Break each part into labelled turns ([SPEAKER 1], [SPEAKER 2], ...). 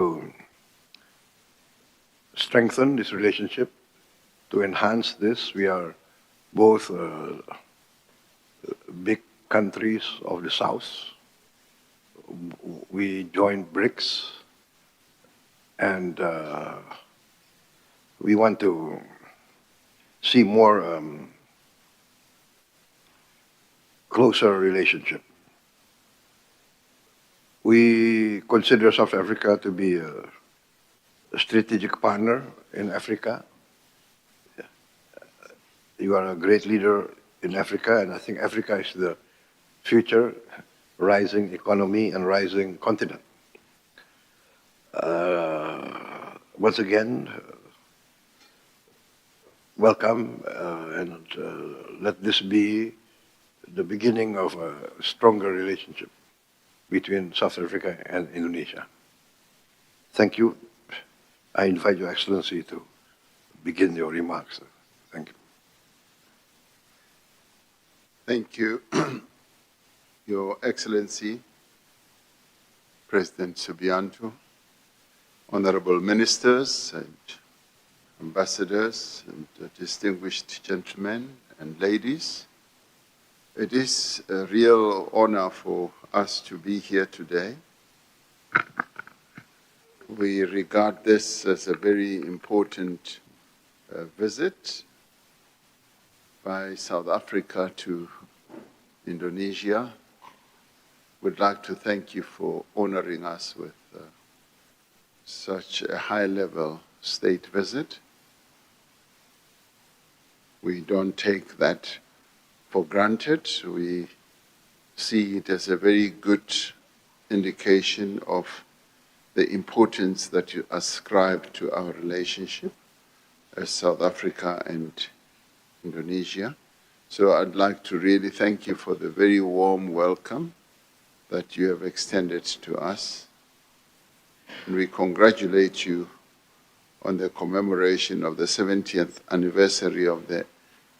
[SPEAKER 1] to strengthen this relationship, to enhance this. We are both big countries of the South. We joined BRICS, and we want to see more closer relationship. We consider South Africa to be a strategic partner in Africa. You are a great leader in Africa, and I think Africa is the future rising economy and rising continent. Once again, welcome, and let this be the beginning of a stronger relationship between South Africa and Indonesia. Thank you. I invite Your Excellency to begin your remarks. Thank you.
[SPEAKER 2] Thank you, Your Excellency, President Subianto, honorable ministers and ambassadors and distinguished gentlemen and ladies. It is a real honor for us to be here today. We regard this as a very important visit by South Africa to Indonesia. We'd like to thank you for honoring us with such a high-level state visit. We don't take that for granted. We see it as a very good indication of the importance that you ascribe to our relationship as South Africa and Indonesia. So I'd like to really thank you for the very warm welcome that you have extended to us. And we congratulate you on the commemoration of the 70th anniversary of the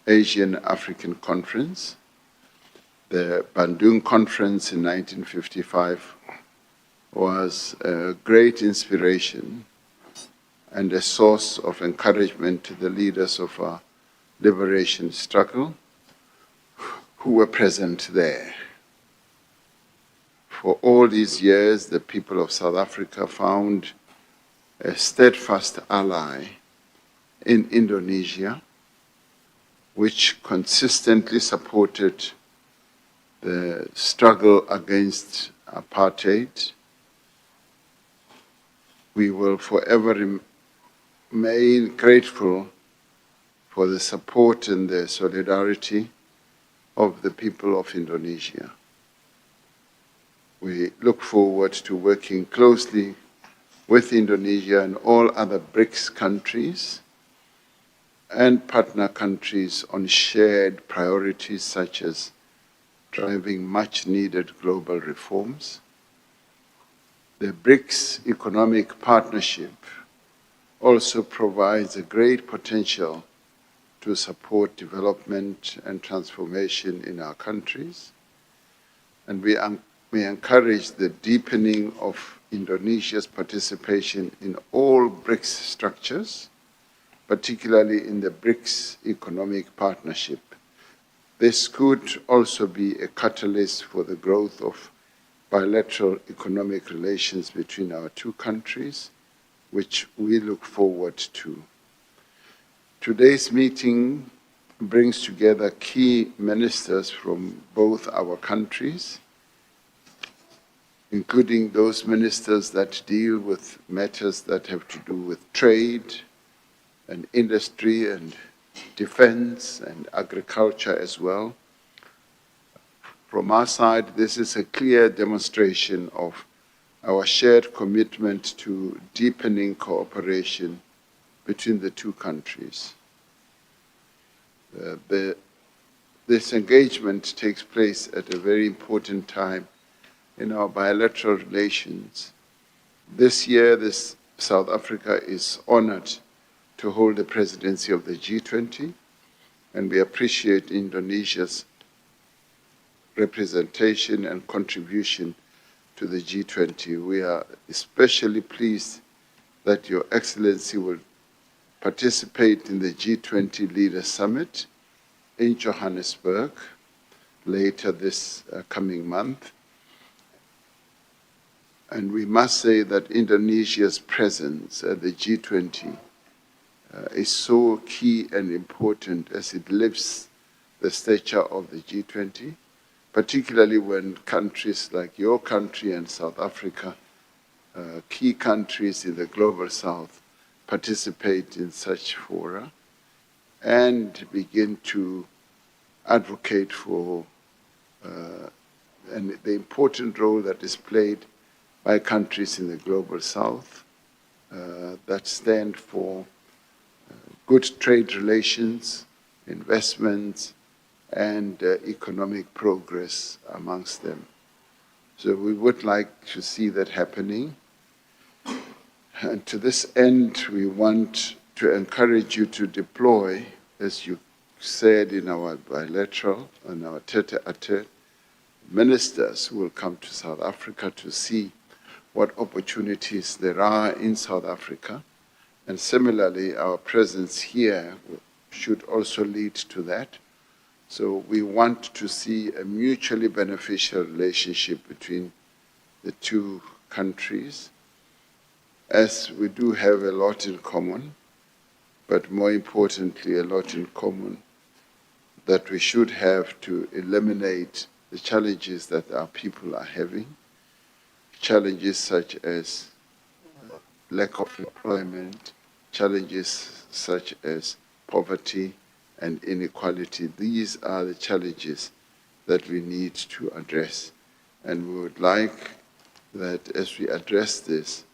[SPEAKER 2] Asian African Conference. The Bandung Conference in 1955 was a great inspiration and a source of encouragement to the leaders of our liberation struggle who were present there. For all these years, the people of South Africa found a steadfast ally in Indonesia, which consistently supported the struggle against apartheid. We will forever remain grateful for the support and the solidarity of the people of Indonesia. We look forward to working closely with Indonesia and all other BRICS countries and partner countries on shared priorities such as driving much-needed global reforms. The BRICS economic partnership also provides a great potential to support development and transformation in our countries. And we encourage the deepening of Indonesia's participation in all BRICS structures, particularly in the BRICS economic partnership. This could also be a catalyst for the growth of bilateral economic relations between our two countries, which we look forward to. Today's meeting brings together key ministers from both our countries, including those ministers that deal with matters that have to do with trade and industry and defense and agriculture as well. From our side, this is a clear demonstration of our shared commitment to deepening cooperation between the two countries. This engagement takes place at a very important time in our bilateral relations. This year, South Africa is honored to hold the presidency of the G20, and we appreciate Indonesia's representation and contribution to the G20. We are especially pleased that Your Excellency will participate in the G20 Leaders Summit in Johannesburg later this coming month. And we must say that Indonesia's presence at the G20 is so key and important as it lifts the stature of the G20, particularly when countries like your country and South Africa, key countries in the global south, participate in such fora and begin to advocate for and the important role that is played by countries in the global south that stand for good trade relations, investments, and economic progress amongst them. So we would like to see that happening. And to this end, we want to encourage you to deploy, as you said in our bilateral and our tete-a-tete, ministers who will come to South Africa to see what opportunities there are in South Africa. And similarly, our presence here should also lead to that. So we want to see a mutually beneficial relationship between the two countries, as we do have a lot in common, but more importantly, a lot in common that we should have to eliminate the challenges that our people are having, challenges such as lack of employment, challenges such as poverty and inequality. These are the challenges that we need to address. And we would like that as we address this,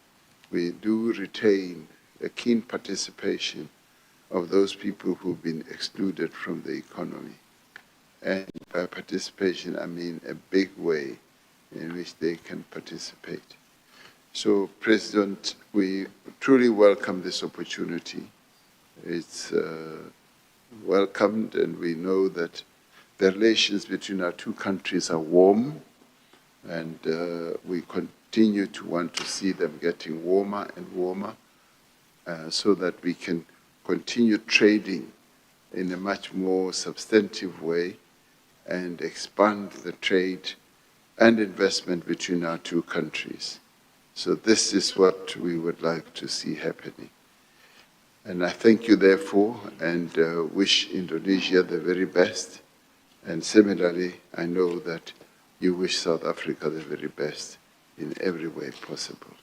[SPEAKER 2] we do retain a keen participation of those people who've been excluded from the economy. And by participation, I mean a big way in which they can participate. So, President, we truly welcome this opportunity. It's welcomed, and we know that the relations between our two countries are warm, and we continue to want to see them getting warmer and warmer so that we can continue trading in a much more substantive way and expand the trade and investment between our two countries. So this is what we would like to see happening. And I thank you therefore and wish Indonesia the very best. And similarly, I know that you wish South Africa the very best in every way possible.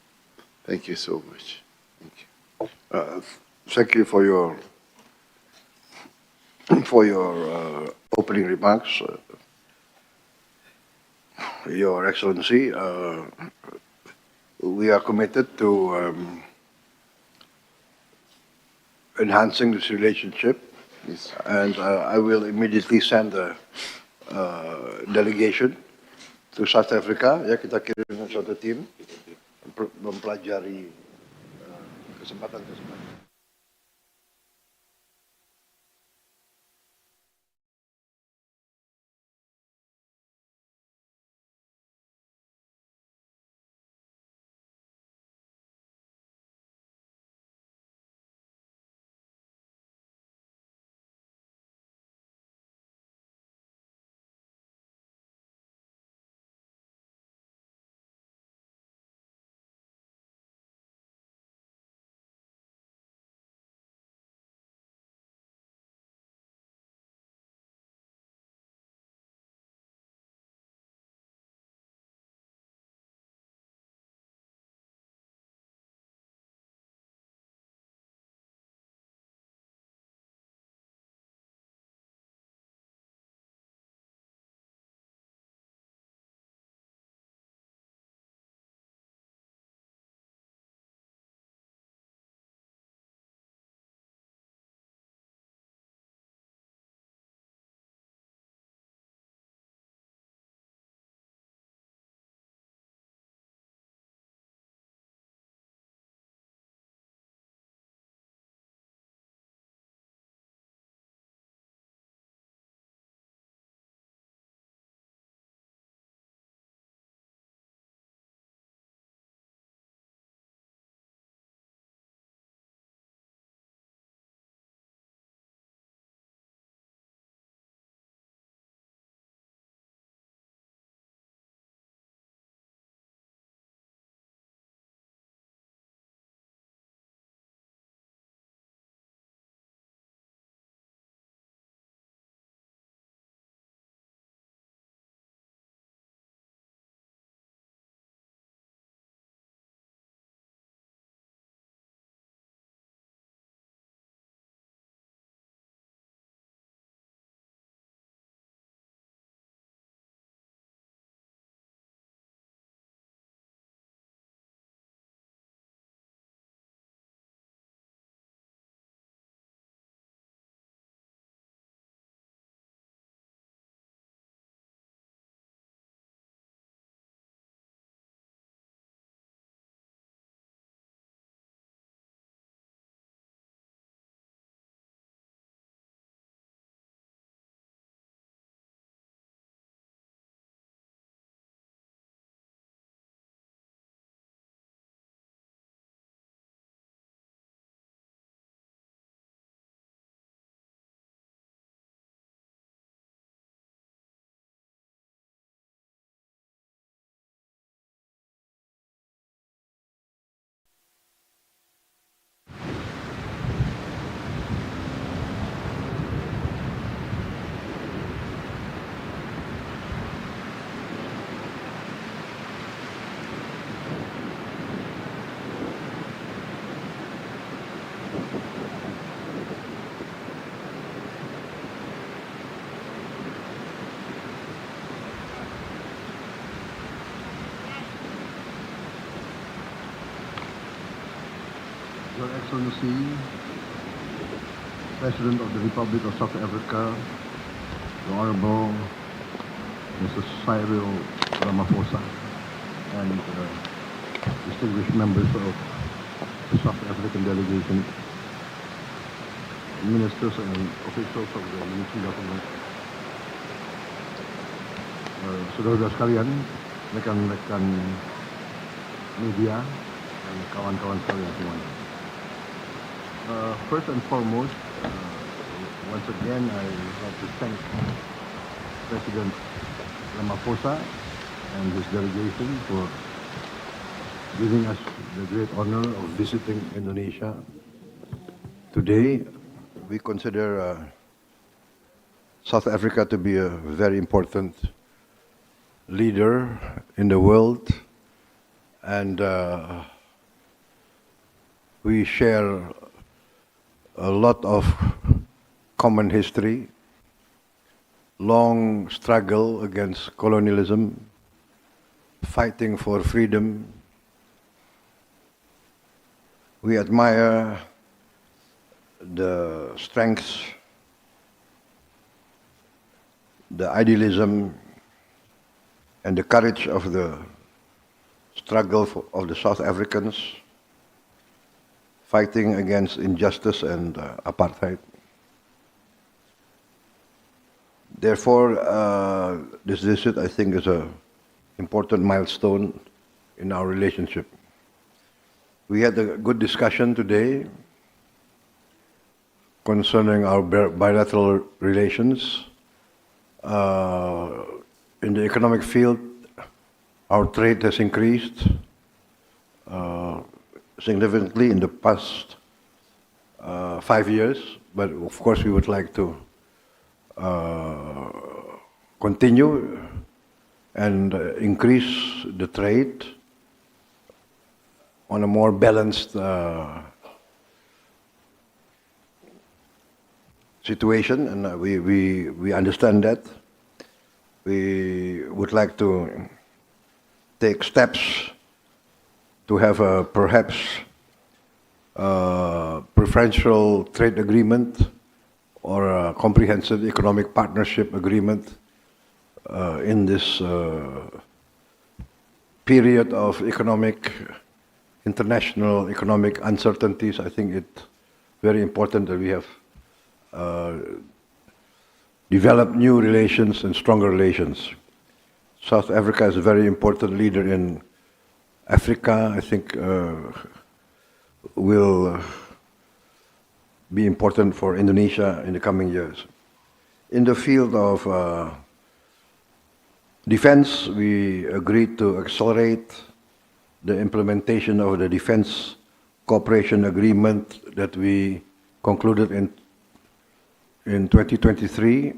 [SPEAKER 2] Thank you so much. Thank you.
[SPEAKER 1] Thank you for your opening remarks, Your Excellency. We are committed to enhancing this relationship,
[SPEAKER 2] Yes.
[SPEAKER 1] and I will immediately send a delegation to South Africa. Ya, kita kirim satu tim mempelajari kesempatan-kesempatan. Your Excellency, President of the Republic of South Africa, the Honorable Mr. Cyril Ramaphosa, and distinguished members of the South African delegation, ministers and officials of the Indonesian government, saudara sekalian, rekan-rekan media, dan kawan-kawan sekalian semuanya. First and foremost, once again, I would like to thank President Ramaphosa and his delegation for giving us the great honor of visiting Indonesia. Today, we consider South Africa to be a very important leader in the world, and we share a lot of common history, long struggle against colonialism, fighting for freedom. We admire the strengths, the idealism, and the courage of the struggle of the South Africans fighting against injustice and apartheid. Therefore, this visit, I think, is an important milestone in our relationship. We had a good discussion today concerning our bilateral relations. In the economic field, our trade has increased significantly in the past 5 years, but of course we would like to continue and increase the trade on a more balanced situation, and we understand that. We would like to take steps to have a perhaps preferential trade agreement or a comprehensive economic partnership agreement in this period of international economic uncertainties. I think it's very important that we have developed new relations and stronger relations. South Africa is a very important leader in Africa. I think will be important for Indonesia in the coming years. In the field of defense, we agreed to accelerate the implementation of the defense cooperation agreement that we concluded in 2023,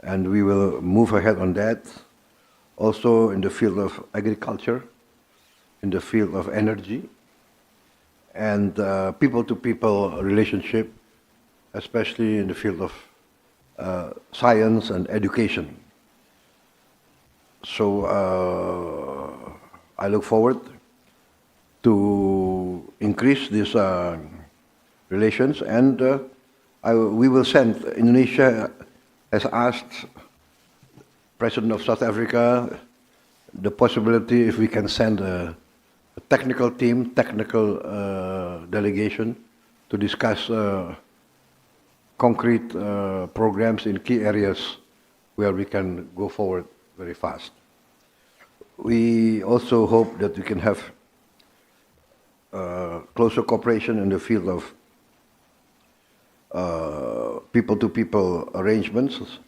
[SPEAKER 1] and we will move ahead on that. Also in the field of agriculture, in the field of energy, and people-to-people relationship, especially in the field of science and education. So I look forward to increase these relations, and we will send. Indonesia has asked President of South Africa the possibility if we can send a technical team, technical delegation to discuss concrete programs in key areas where we can go forward very fast. We also hope that we can have closer cooperation in the field of people-to-people arrangements.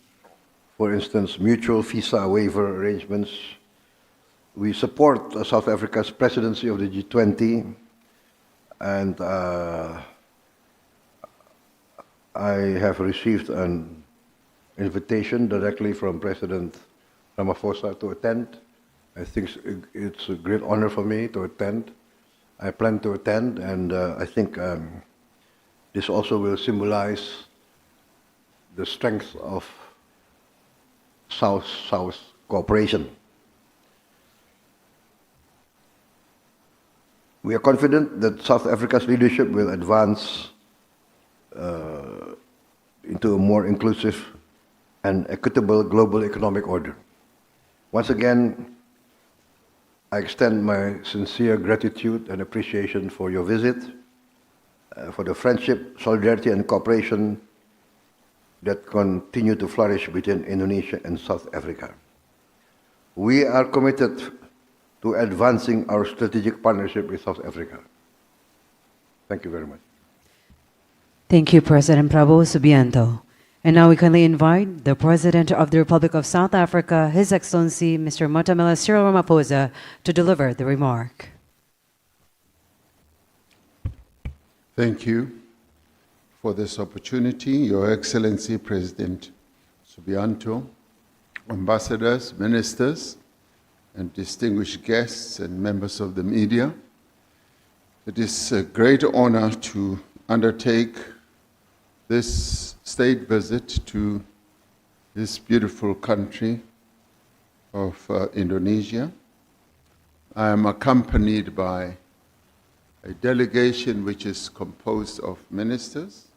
[SPEAKER 1] For instance, mutual visa waiver arrangements. We support South Africa's presidency of the G20, and I have received an invitation directly from President Ramaphosa to attend. I think it's a great honor for me to attend. I plan to attend, and I think this also will symbolize the strength of South-South cooperation. We are confident that South Africa's leadership will advance into a more inclusive and equitable global economic order. Once again, I extend my sincere gratitude and appreciation for your visit, for the friendship, solidarity, and cooperation that continue to flourish between Indonesia and South Africa. We are committed to advancing our strategic partnership with South Africa. Thank you very much.
[SPEAKER 3] Thank you, President Prabowo Subianto. And now we kindly invite the President of the Republic of South Africa, His Excellency Mr. Matamela Cyril Ramaphosa, to deliver the remark.
[SPEAKER 2] Thank you for this opportunity, Your Excellency President Subianto, ambassadors, ministers, and distinguished guests and members of the media. It is a great honor to undertake this state visit to this beautiful country of Indonesia. I am accompanied by a delegation which is composed of ministers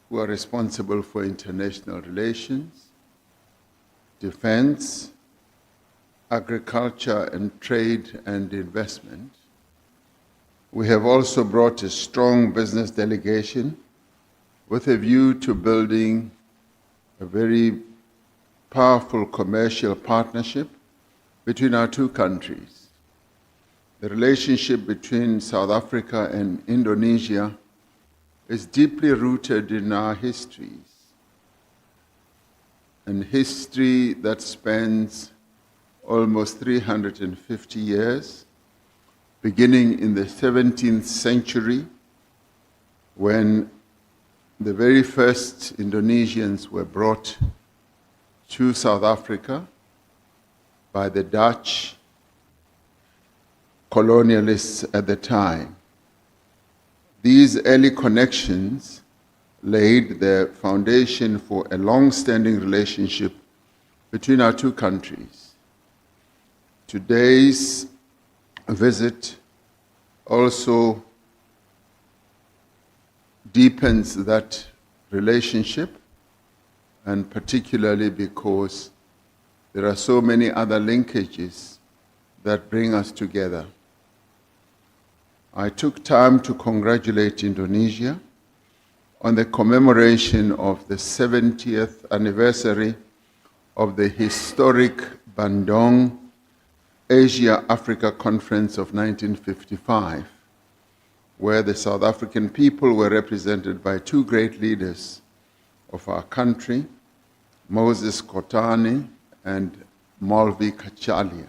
[SPEAKER 2] who are responsible for international relations, defense, agriculture and trade and investment. We have also brought a strong business delegation with a view to building a very powerful commercial partnership between our two countries. The relationship between South Africa and Indonesia is deeply rooted in our histories, and history that spans almost 350 years, beginning in the 17th century, when the very first Indonesians were brought to South Africa by the Dutch colonialists at the time. These early connections laid the foundation for a long-standing relationship between our two countries. Today's visit also deepens that relationship, and particularly because there are so many other linkages that bring us together. I took time to congratulate Indonesia on the commemoration of the 70th anniversary of the historic Bandung Asia-Africa Conference of 1955, where the South African people were represented by two great leaders of our country, Moses Kotane and Molvi Kachalia.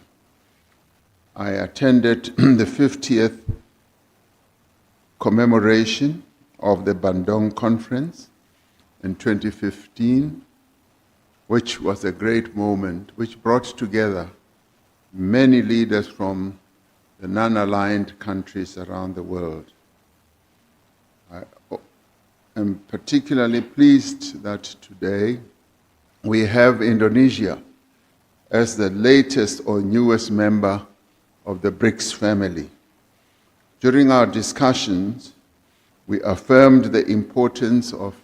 [SPEAKER 2] I attended the 50th commemoration of the Bandung Conference in 2015, which was a great moment, which brought together many leaders from the non-aligned countries around the world. I am particularly pleased that today we have Indonesia as the latest or newest member of the BRICS family. During our discussions, we affirmed the importance of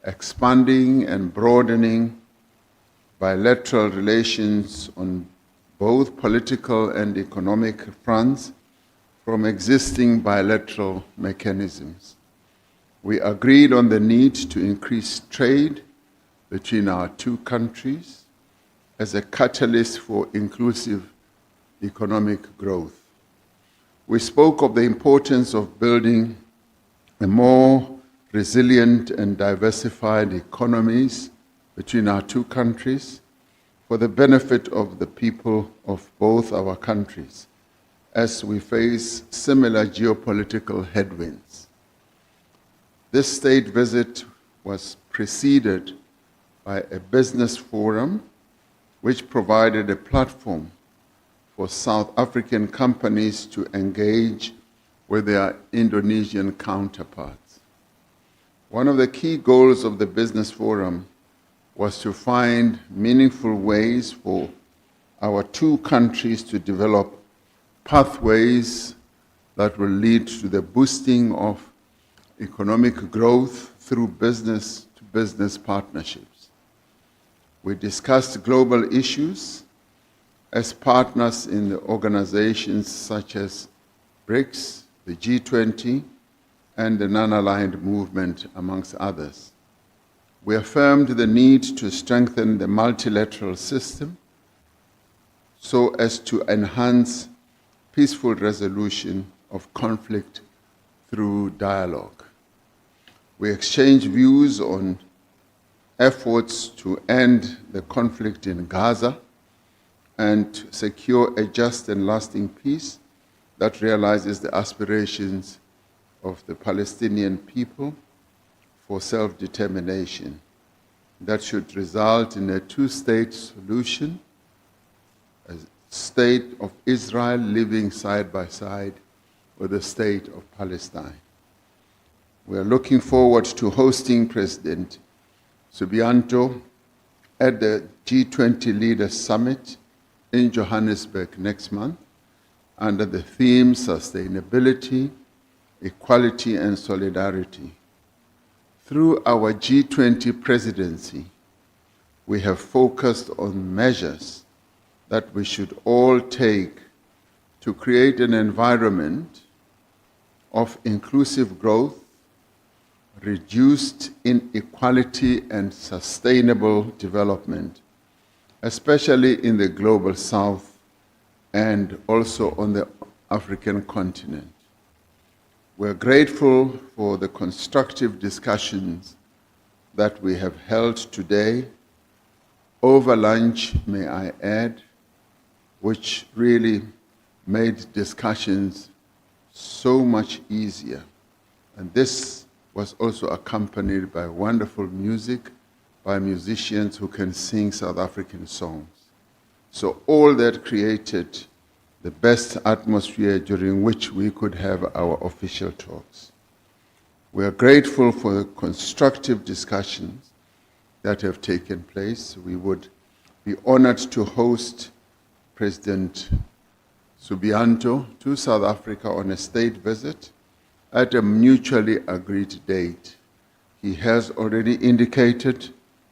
[SPEAKER 2] expanding and broadening bilateral relations on both political and economic fronts from existing bilateral mechanisms. We agreed on the need to increase trade between our two countries as a catalyst for inclusive economic growth. We spoke of the importance of building a more resilient and diversified economies between our two countries for the benefit of the people of both our countries as we face similar geopolitical headwinds. This state visit was preceded by a business forum which provided a platform for South African companies to engage with their Indonesian counterparts. One of the key goals of the business forum was to find meaningful ways for our two countries to develop pathways that will lead to the boosting of economic growth through business-to-business partnerships. We discussed global issues as partners in the organizations such as BRICS, the G20, and the non-aligned movement, amongst others. We affirmed the need to strengthen the multilateral system so as to enhance peaceful resolution of conflict through dialogue. We exchanged views on efforts to end the conflict in Gaza and to secure a just and lasting peace that realizes the aspirations of the Palestinian people for self-determination. That should result in a two-state solution, a state of Israel living side by side with the state of Palestine. We are looking forward to hosting President Subianto at the G20 Leaders Summit in Johannesburg next month under the theme Sustainability, Equality and Solidarity. Through our G20 presidency, we have focused on measures that we should all take to create an environment of inclusive growth, reduced inequality and sustainable development, especially in the global south and also on the African continent. We're grateful for the constructive discussions that we have held today, over lunch, may I add, which really made discussions so much easier. And this was also accompanied by wonderful music by musicians who can sing South African songs. So all that created the best atmosphere during which we could have our official talks. We are grateful for the constructive discussions that have taken place. We would be honored to host President Subianto to South Africa on a state visit at a mutually agreed date. He has already indicated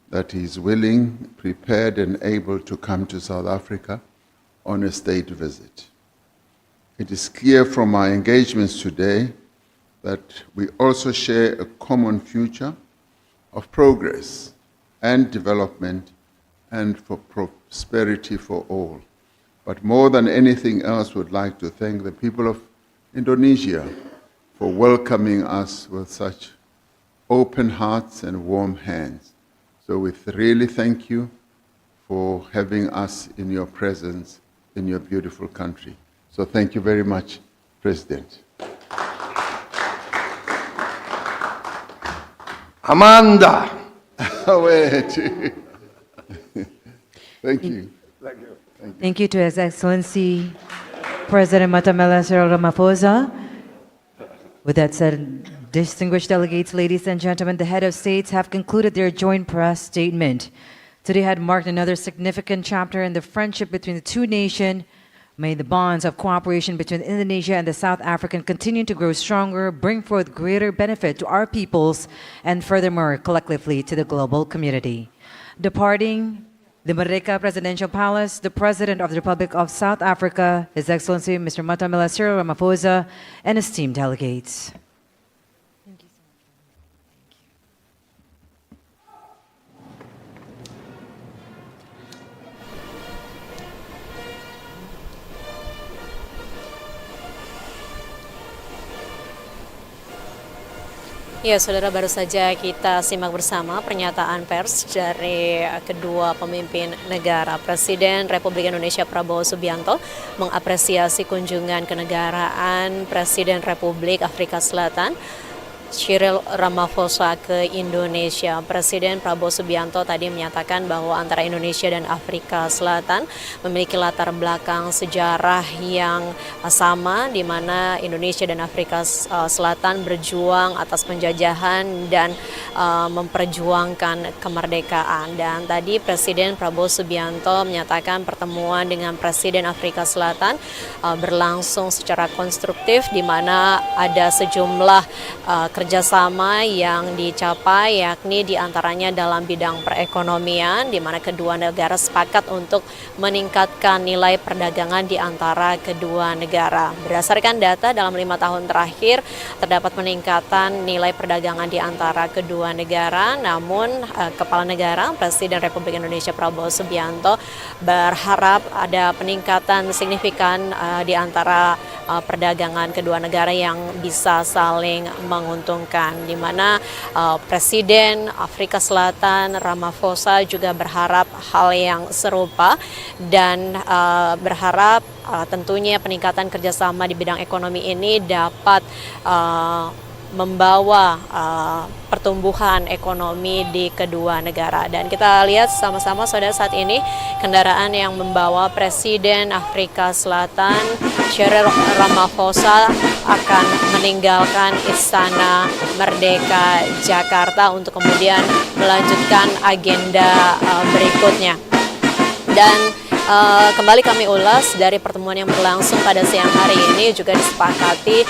[SPEAKER 2] that he is willing, prepared, and able to come to South Africa on a state visit. It is clear from our engagements today that we also share a common future of progress and development and for prosperity for all. But more than anything else, we'd like to thank the people of Indonesia for welcoming us with such open hearts and warm hands. So we really thank you for having us in your presence in your beautiful country. So thank you very much, President.
[SPEAKER 1] Amanda!
[SPEAKER 2] Wait. Thank you.
[SPEAKER 1] Thank you.
[SPEAKER 3] Thank you to His Excellency President Matamela Cyril Ramaphosa. With that said, distinguished delegates, ladies and gentlemen, the head of states have concluded their joint press statement. Today had marked another significant chapter in the friendship between the two nations. May the bonds of cooperation between Indonesia and the South African continue to grow stronger, bring forth greater benefit to our peoples, and furthermore, collectively to the global community. Departing the Merdeka Presidential Palace, the President of the Republic of South Africa, His Excellency Mr. Matamela Cyril Ramaphosa, and esteemed delegates.
[SPEAKER 4] Ya, saudara, baru saja kita simak bersama pernyataan pers dari kedua pemimpin negara. Presiden Republik Indonesia Prabowo Subianto mengapresiasi kunjungan kenegaraan Presiden Republik Afrika Selatan Cyril Ramaphosa ke Indonesia. Presiden Prabowo Subianto tadi menyatakan bahwa antara Indonesia dan Afrika Selatan memiliki latar belakang sejarah yang sama, di mana Indonesia dan Afrika Selatan berjuang atas penjajahan dan memperjuangkan kemerdekaan. Dan tadi Presiden Prabowo Subianto menyatakan pertemuan dengan Presiden Afrika Selatan berlangsung secara konstruktif, di mana ada sejumlah kerjasama yang dicapai, yakni diantaranya dalam bidang perekonomian, di mana kedua negara sepakat untuk meningkatkan nilai perdagangan di antara kedua negara. Berdasarkan data dalam 5 tahun terakhir terdapat peningkatan nilai perdagangan di antara kedua negara, namun Kepala Negara Presiden Republik Indonesia Prabowo Subianto berharap ada peningkatan signifikan di antara perdagangan kedua negara yang bisa saling menguntungkan, di mana Presiden Afrika Selatan Ramaphosa juga berharap hal yang serupa dan berharap tentunya peningkatan kerjasama di bidang ekonomi ini dapat membawa pertumbuhan ekonomi di kedua negara. Dan kita lihat sama-sama saudara, saat ini kendaraan yang membawa Presiden Afrika Selatan Cyril Ramaphosa akan meninggalkan Istana Merdeka Jakarta untuk kemudian melanjutkan agenda berikutnya. Dan kembali kami ulas dari pertemuan yang berlangsung pada siang hari ini juga disepakati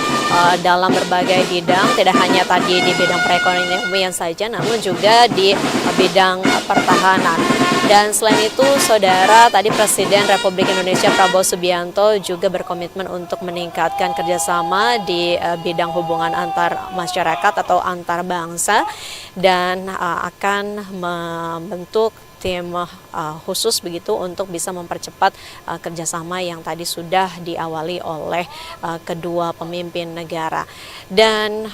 [SPEAKER 4] dalam berbagai bidang, tidak hanya tadi di bidang perekonomian saja, namun juga di bidang pertahanan. Dan selain itu, saudara, tadi Presiden Republik Indonesia Prabowo Subianto juga berkomitmen untuk meningkatkan kerjasama di bidang hubungan antar masyarakat atau antar bangsa, dan akan membentuk tim khusus begitu untuk bisa mempercepat kerjasama yang tadi sudah diawali oleh kedua pemimpin negara. Dan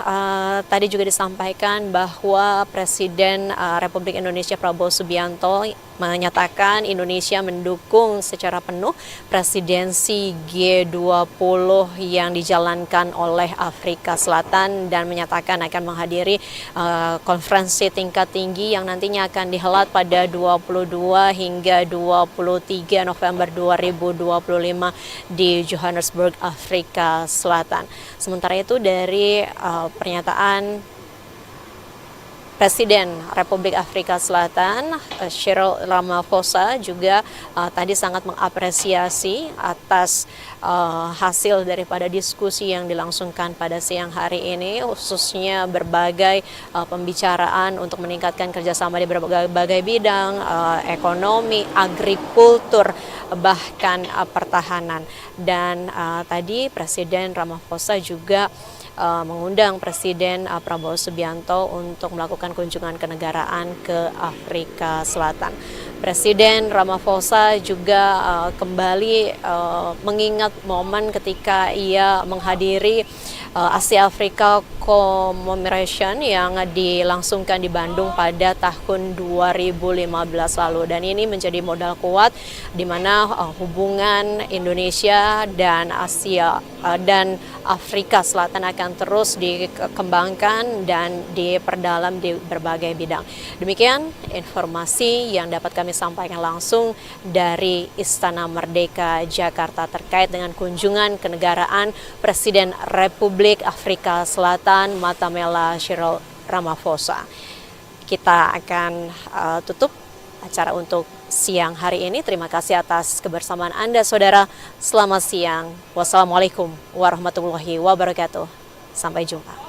[SPEAKER 4] tadi juga disampaikan bahwa Presiden Republik Indonesia Prabowo Subianto menyatakan Indonesia mendukung secara penuh presidensi G20 yang dijalankan oleh Afrika Selatan, dan menyatakan akan menghadiri konferensi tingkat tinggi yang nantinya akan dihelat pada 22 hingga 23 November 2025 di Johannesburg, Afrika Selatan. Sementara itu dari pernyataan Presiden Republik Afrika Selatan Cyril Ramaphosa juga tadi sangat mengapresiasi atas hasil daripada diskusi yang dilangsungkan pada siang hari ini, khususnya berbagai pembicaraan untuk meningkatkan kerjasama di berbagai bidang, ekonomi, agrikultur, bahkan pertahanan. Dan tadi Presiden Ramaphosa juga mengundang Presiden Prabowo Subianto untuk melakukan kunjungan kenegaraan ke Afrika Selatan. Presiden Ramaphosa juga kembali mengingat momen ketika ia menghadiri Asia Afrika Commemoration yang dilangsungkan di Bandung pada tahun 2015 lalu, dan ini menjadi modal kuat di mana hubungan Indonesia dan Asia dan Afrika Selatan akan terus dikembangkan dan diperdalam di berbagai bidang. Demikian informasi yang dapat kami sampaikan langsung dari Istana Merdeka Jakarta terkait dengan kunjungan kenegaraan Presiden Republik Afrika Selatan Matamela Cyril Ramaphosa. Kita akan tutup acara untuk siang hari ini. Terima kasih atas kebersamaan Anda, saudara. Selamat siang. Wassalamualaikum warahmatullahi wabarakatuh. Sampai jumpa.